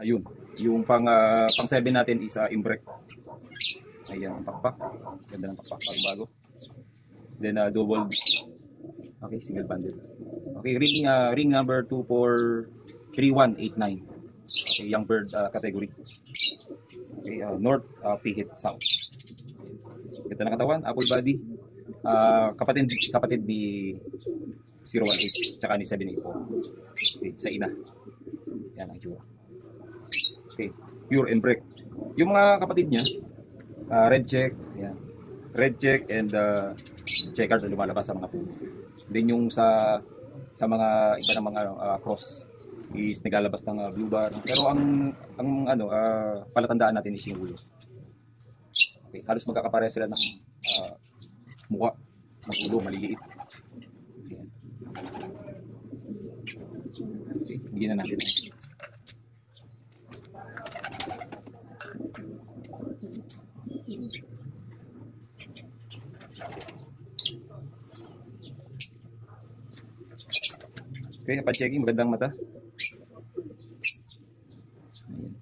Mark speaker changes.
Speaker 1: Ayun. Yung pang 7 natin is imbrek. Ayan ang pakpak. Ganda ng pakpak, bago. Then double. Okay, single bundle. Okay, ring number 243189. Okay, young bird category. Okay, north, pihit, south. Ganda ng katawan, apple body. Kapatid ni 018 tsaka ni 784. Okay, sa ina. Yan ang itsura. Okay, pure and break. Yung mga kapatid niya, red check, yan. Red check and checker na lumalabas sa mga puno. Then yung sa mga iba ng mga cross is naglalabas ng blue bar. Pero ang palatandaan natin is yung ulo. Okay, halos magkakapareha sila ng mukha, ng ulo, maliliit. Ayan. Okay, bigyan na natin. Okay, pa-checking, magandang mata. Ayan.